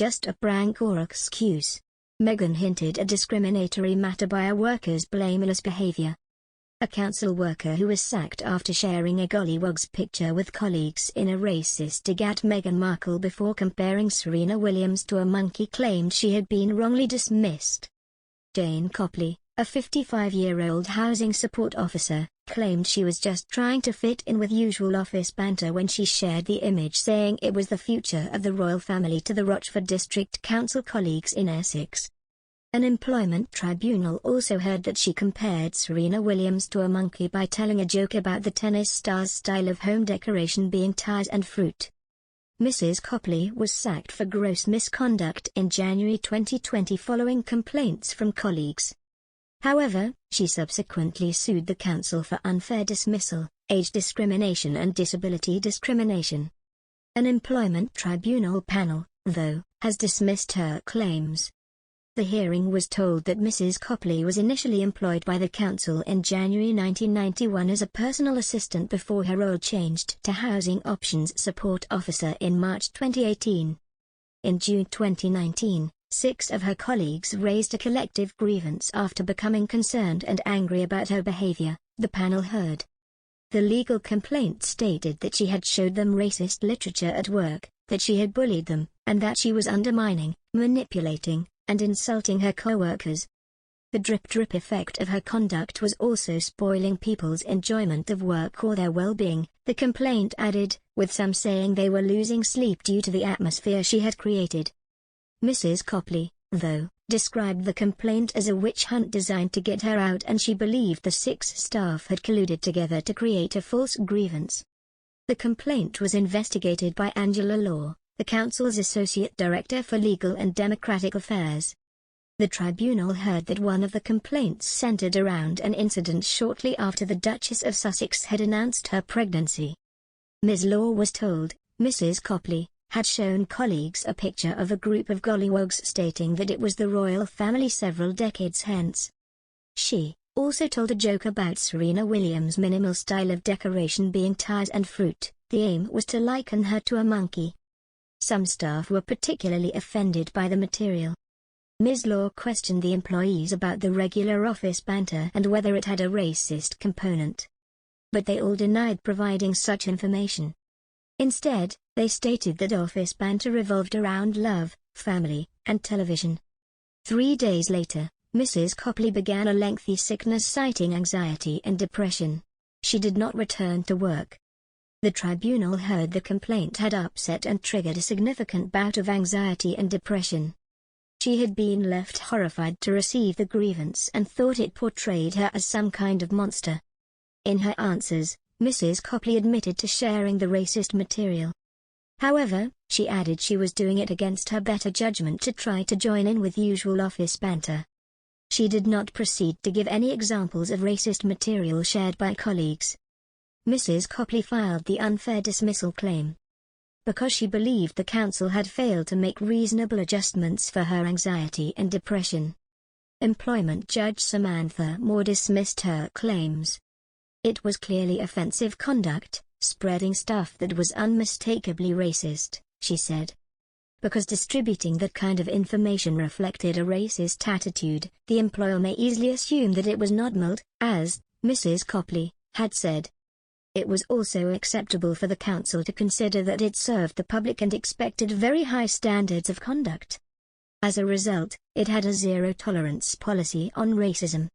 just a prank or excuse. Meghan hinted at discriminatory matter by a worker's blameless behavior. A council worker who was sacked after sharing a gollywog's picture with colleagues in a racist dig at Meghan Markle before comparing Serena Williams to a monkey claimed she had been wrongly dismissed. Jane Copley, a 55-year-old housing support officer, claimed she was just trying to fit in with usual office banter when she shared the image saying it was the future of the royal family to the Rochford District Council colleagues in Essex. An employment tribunal also heard that she compared Serena Williams to a monkey by telling a joke about the tennis star's style of home decoration being ties and fruit. Mrs. Copley was sacked for gross misconduct in January 2020 following complaints from colleagues. However, she subsequently sued the council for unfair dismissal, age discrimination and disability discrimination. An employment tribunal panel, though, has dismissed her claims. The hearing was told that Mrs. Copley was initially employed by the council in January 1991 as a personal assistant before her role changed to Housing Options Support Officer in March 2018. In June 2019, 6 of her colleagues raised a collective grievance after becoming concerned and angry about her behavior, the panel heard. The legal complaint stated that she had showed them racist literature at work, that she had bullied them, and that she was undermining, manipulating, and insulting her co-workers. The drip-drip effect of her conduct was also spoiling people's enjoyment of work or their well-being, the complaint added, with some saying they were losing sleep due to the atmosphere she had created. Mrs. Copley, though, described the complaint as a witch hunt designed to get her out, and she believed the 6 staff had colluded together to create a false grievance. The complaint was investigated by Angela Law, the council's Associate Director for Legal and Democratic Affairs. The tribunal heard that one of the complaints centered around an incident shortly after the Duchess of Sussex had announced her pregnancy. Ms. Law was told, Mrs. Copley had shown colleagues a picture of a group of gollywogs stating that it was the royal family several decades hence. She also told a joke about Serena Williams' minimal style of decoration being ties and fruit. The aim was to liken her to a monkey. Some staff were particularly offended by the material. Ms. Law questioned the employees about the regular office banter and whether it had a racist component. But they all denied providing such information. Instead, they stated that office banter revolved around love, family, and television. 3 days later, Mrs. Copley began a lengthy sickness citing anxiety and depression. She did not return to work. The tribunal heard the complaint had upset and triggered a significant bout of anxiety and depression. She had been left horrified to receive the grievance and thought it portrayed her as some kind of monster. In her answers, Mrs. Copley admitted to sharing the racist material. However, she added she was doing it against her better judgment to try to join in with usual office banter. She did not proceed to give any examples of racist material shared by colleagues. Mrs. Copley filed the unfair dismissal claim because she believed the council had failed to make reasonable adjustments for her anxiety and depression. Employment Judge Samantha Moore dismissed her claims. It was clearly offensive conduct, spreading stuff that was unmistakably racist, she said. Because distributing that kind of information reflected a racist attitude, the employer may easily assume that it was not mold, as Mrs. Copley had said. It was also acceptable for the council to consider that it served the public and expected very high standards of conduct. As a result, it had a zero-tolerance policy on racism.